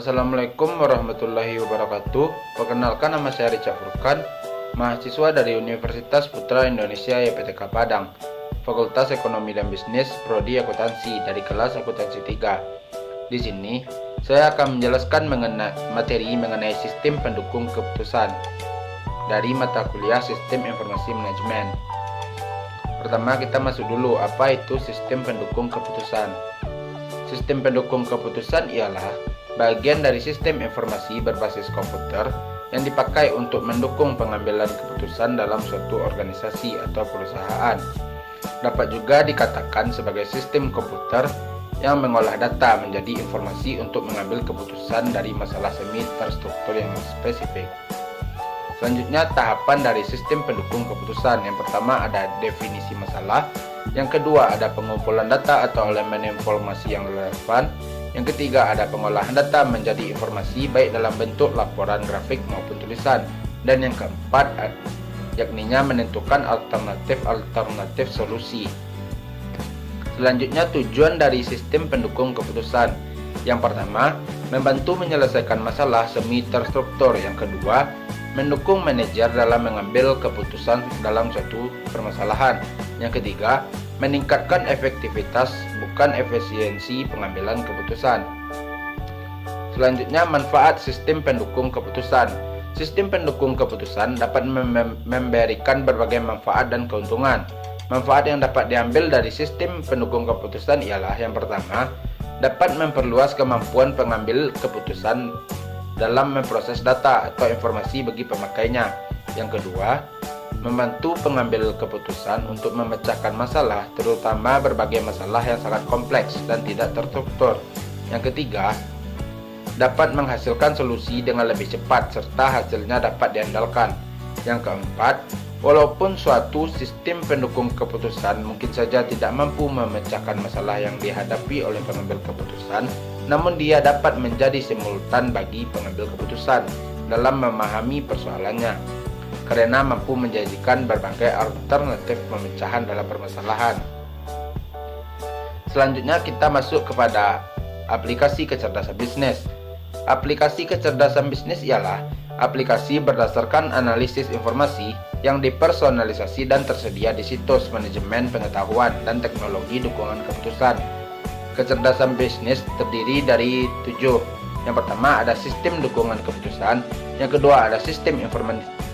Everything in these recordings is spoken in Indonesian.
Assalamualaikum warahmatullahi wabarakatuh. Perkenalkan, nama saya Richard Furkan, mahasiswa dari Universitas Putra Indonesia YPTK Padang, Fakultas Ekonomi dan Bisnis, Prodi Akuntansi dari kelas Akuntansi 3. Di sini, saya akan menjelaskan materi mengenai sistem pendukung keputusan dari mata kuliah Sistem Informasi Manajemen. Pertama, kita masuk dulu apa itu sistem pendukung keputusan. Sistem pendukung keputusan ialah bagian dari sistem informasi berbasis komputer yang dipakai untuk mendukung pengambilan keputusan dalam suatu organisasi atau perusahaan. Dapat juga dikatakan sebagai sistem komputer yang mengolah data menjadi informasi untuk mengambil keputusan dari masalah semi terstruktur yang spesifik. Selanjutnya, tahapan dari sistem pendukung keputusan. Yang pertama ada definisi masalah, yang kedua ada pengumpulan data atau elemen informasi yang relevan, yang ketiga ada pengolahan data menjadi informasi baik dalam bentuk laporan grafik maupun tulisan, dan yang keempat yakninya menentukan alternatif solusi. Selanjutnya, tujuan dari sistem pendukung keputusan. Yang pertama, membantu menyelesaikan masalah semi terstruktur. Yang kedua, mendukung manajer dalam mengambil keputusan dalam suatu permasalahan. Yang ketiga, meningkatkan efektivitas bukan efisiensi pengambilan keputusan. Selanjutnya, manfaat sistem pendukung keputusan. Sistem pendukung keputusan dapat memberikan berbagai manfaat dan keuntungan. Manfaat yang dapat diambil dari sistem pendukung keputusan ialah yang pertama, dapat memperluas kemampuan pengambil keputusan dalam memproses data atau informasi bagi pemakainya. Yang kedua, membantu pengambil keputusan untuk memecahkan masalah, terutama berbagai masalah yang sangat kompleks dan tidak terstruktur. Yang ketiga, dapat menghasilkan solusi dengan lebih cepat serta hasilnya dapat diandalkan. Yang keempat, walaupun suatu sistem pendukung keputusan mungkin saja tidak mampu memecahkan masalah yang dihadapi oleh pengambil keputusan, namun dia dapat menjadi simultan bagi pengambil keputusan dalam memahami persoalannya, karena mampu menjadikan berbagai alternatif pemecahan dalam permasalahan. Selanjutnya, kita masuk kepada aplikasi kecerdasan bisnis. Aplikasi kecerdasan bisnis ialah aplikasi berdasarkan analisis informasi yang dipersonalisasi dan tersedia di situs manajemen pengetahuan dan teknologi dukungan keputusan. Kecerdasan bisnis terdiri dari 7. Yang pertama ada sistem dukungan keputusan, yang kedua ada sistem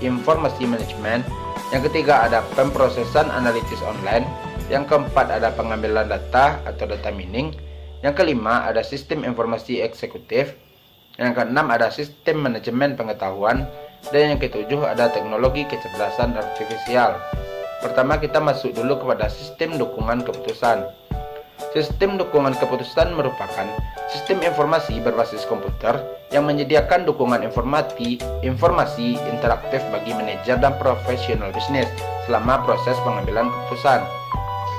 informasi manajemen, yang ketiga ada pemrosesan analitis online, yang keempat ada pengambilan data atau data mining, yang kelima ada sistem informasi eksekutif, yang keenam ada sistem manajemen pengetahuan, dan yang ketujuh ada teknologi kecerdasan artifisial. Pertama, kita masuk dulu kepada sistem dukungan keputusan. Sistem dukungan keputusan merupakan sistem informasi berbasis komputer yang menyediakan dukungan informasi interaktif bagi manajer dan profesional bisnis selama proses pengambilan keputusan.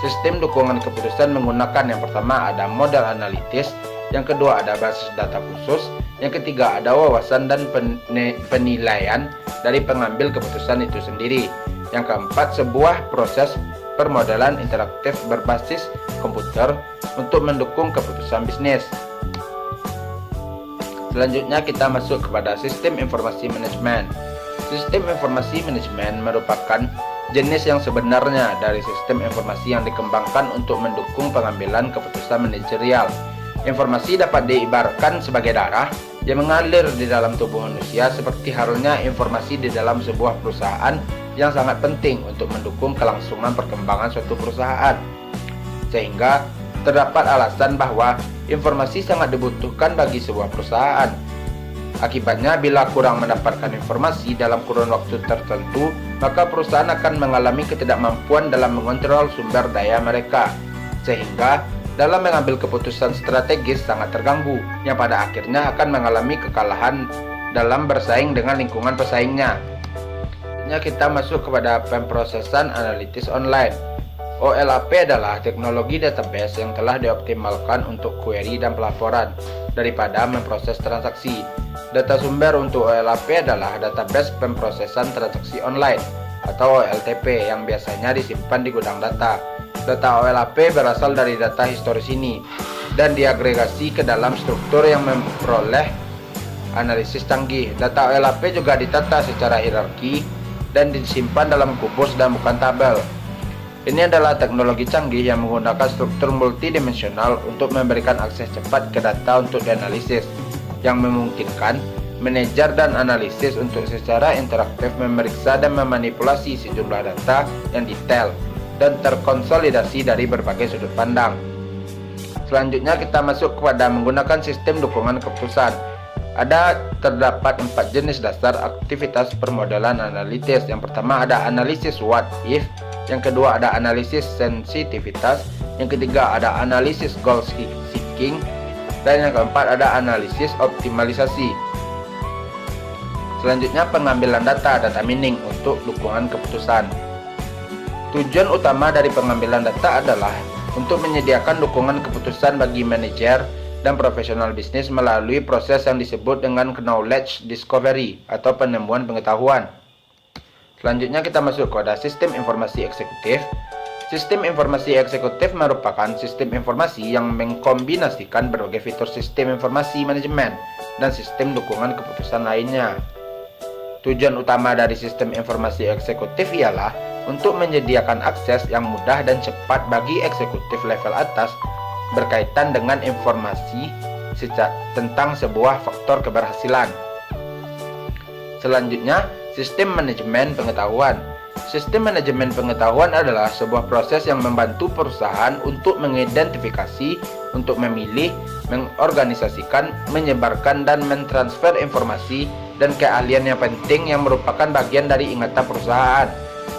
Sistem dukungan keputusan menggunakan yang pertama ada model analitis, yang kedua ada basis data khusus, yang ketiga ada wawasan dan penilaian dari pengambil keputusan itu sendiri, yang keempat sebuah proses permodalan interaktif berbasis komputer untuk mendukung keputusan bisnis. Selanjutnya, kita masuk kepada sistem informasi manajemen. Sistem informasi manajemen merupakan jenis yang sebenarnya dari sistem informasi yang dikembangkan untuk mendukung pengambilan keputusan manajerial. Informasi dapat diibaratkan sebagai darah yang mengalir di dalam tubuh manusia, seperti halnya informasi di dalam sebuah perusahaan yang sangat penting untuk mendukung kelangsungan perkembangan suatu perusahaan. Sehingga terdapat alasan bahwa informasi sangat dibutuhkan bagi sebuah perusahaan. Akibatnya, bila kurang mendapatkan informasi dalam kurun waktu tertentu, maka perusahaan akan mengalami ketidakmampuan dalam mengontrol sumber daya mereka, sehingga dalam mengambil keputusan strategis sangat terganggu, yang pada akhirnya akan mengalami kekalahan dalam bersaing dengan lingkungan pesaingnya. Kita masuk kepada pemrosesan analitis online. OLAP adalah teknologi database yang telah dioptimalkan untuk query dan pelaporan daripada memproses transaksi. Data sumber untuk OLAP adalah database pemrosesan transaksi online atau OLTP yang biasanya disimpan di gudang data. Data OLAP berasal dari data historis ini dan diagregasi ke dalam struktur yang memperoleh analisis canggih. Data OLAP juga ditata secara hierarki dan disimpan dalam kubus dan bukan tabel. Ini adalah teknologi canggih yang menggunakan struktur multidimensional untuk memberikan akses cepat ke data untuk dianalisis, yang memungkinkan manajer dan analisis untuk secara interaktif memeriksa dan memanipulasi sejumlah data yang detail dan terkonsolidasi dari berbagai sudut pandang. Selanjutnya kita masuk kepada menggunakan sistem dukungan keputusan. Terdapat 4 jenis dasar aktivitas permodelan analitis. Yang pertama ada analisis what if, yang kedua ada analisis sensitivitas, yang ketiga ada analisis goal seeking, dan yang keempat ada analisis optimalisasi. Selanjutnya pengambilan data mining untuk dukungan keputusan. Tujuan utama dari pengambilan data adalah untuk menyediakan dukungan keputusan bagi manajer dan profesional bisnis melalui proses yang disebut dengan knowledge discovery atau penemuan pengetahuan. Selanjutnya kita masuk kepada sistem informasi eksekutif. Sistem informasi eksekutif merupakan sistem informasi yang mengkombinasikan berbagai fitur sistem informasi manajemen dan sistem dukungan keputusan lainnya. Tujuan utama dari sistem informasi eksekutif ialah untuk menyediakan akses yang mudah dan cepat bagi eksekutif level atas berkaitan dengan informasi tentang sebuah faktor keberhasilan. Selanjutnya, sistem manajemen pengetahuan. Sistem manajemen pengetahuan adalah sebuah proses yang membantu perusahaan untuk mengidentifikasi, untuk memilih, mengorganisasikan, menyebarkan, dan mentransfer informasi dan keahlian yang penting yang merupakan bagian dari ingatan perusahaan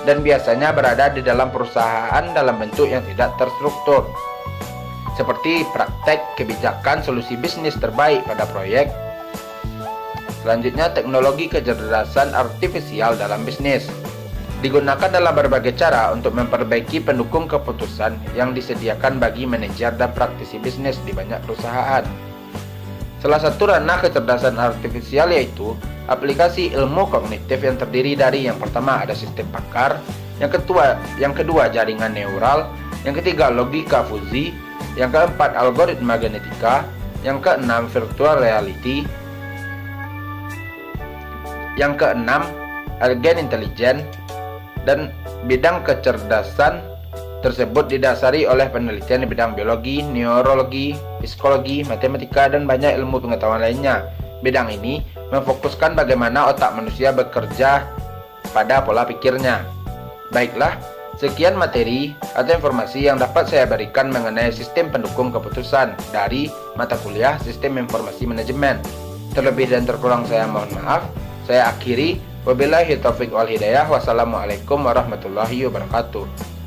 dan biasanya berada di dalam perusahaan dalam bentuk yang tidak terstruktur, seperti praktek kebijakan solusi bisnis terbaik pada proyek. Selanjutnya, teknologi kecerdasan artifisial dalam bisnis digunakan dalam berbagai cara untuk memperbaiki pendukung keputusan yang disediakan bagi manajer dan praktisi bisnis di banyak perusahaan. Salah satu ranah kecerdasan artifisial yaitu aplikasi ilmu kognitif yang terdiri dari yang pertama ada sistem pakar, yang kedua jaringan neural, yang ketiga logika fuzi, yang keempat algoritma genetika, yang keenam virtual reality, yang keenam agen intelijen. Dan bidang kecerdasan tersebut didasari oleh penelitian di bidang biologi, neurologi, psikologi, matematika, dan banyak ilmu pengetahuan lainnya. Bidang ini memfokuskan bagaimana otak manusia bekerja pada pola pikirnya. Baiklah, sekian materi atau informasi yang dapat saya berikan mengenai sistem pendukung keputusan dari mata kuliah Sistem Informasi Manajemen. Terlebih dan terkurang saya mohon maaf. Saya akhiri. Wabillahi taufiq wal hidayah. Wassalamualaikum warahmatullahi wabarakatuh.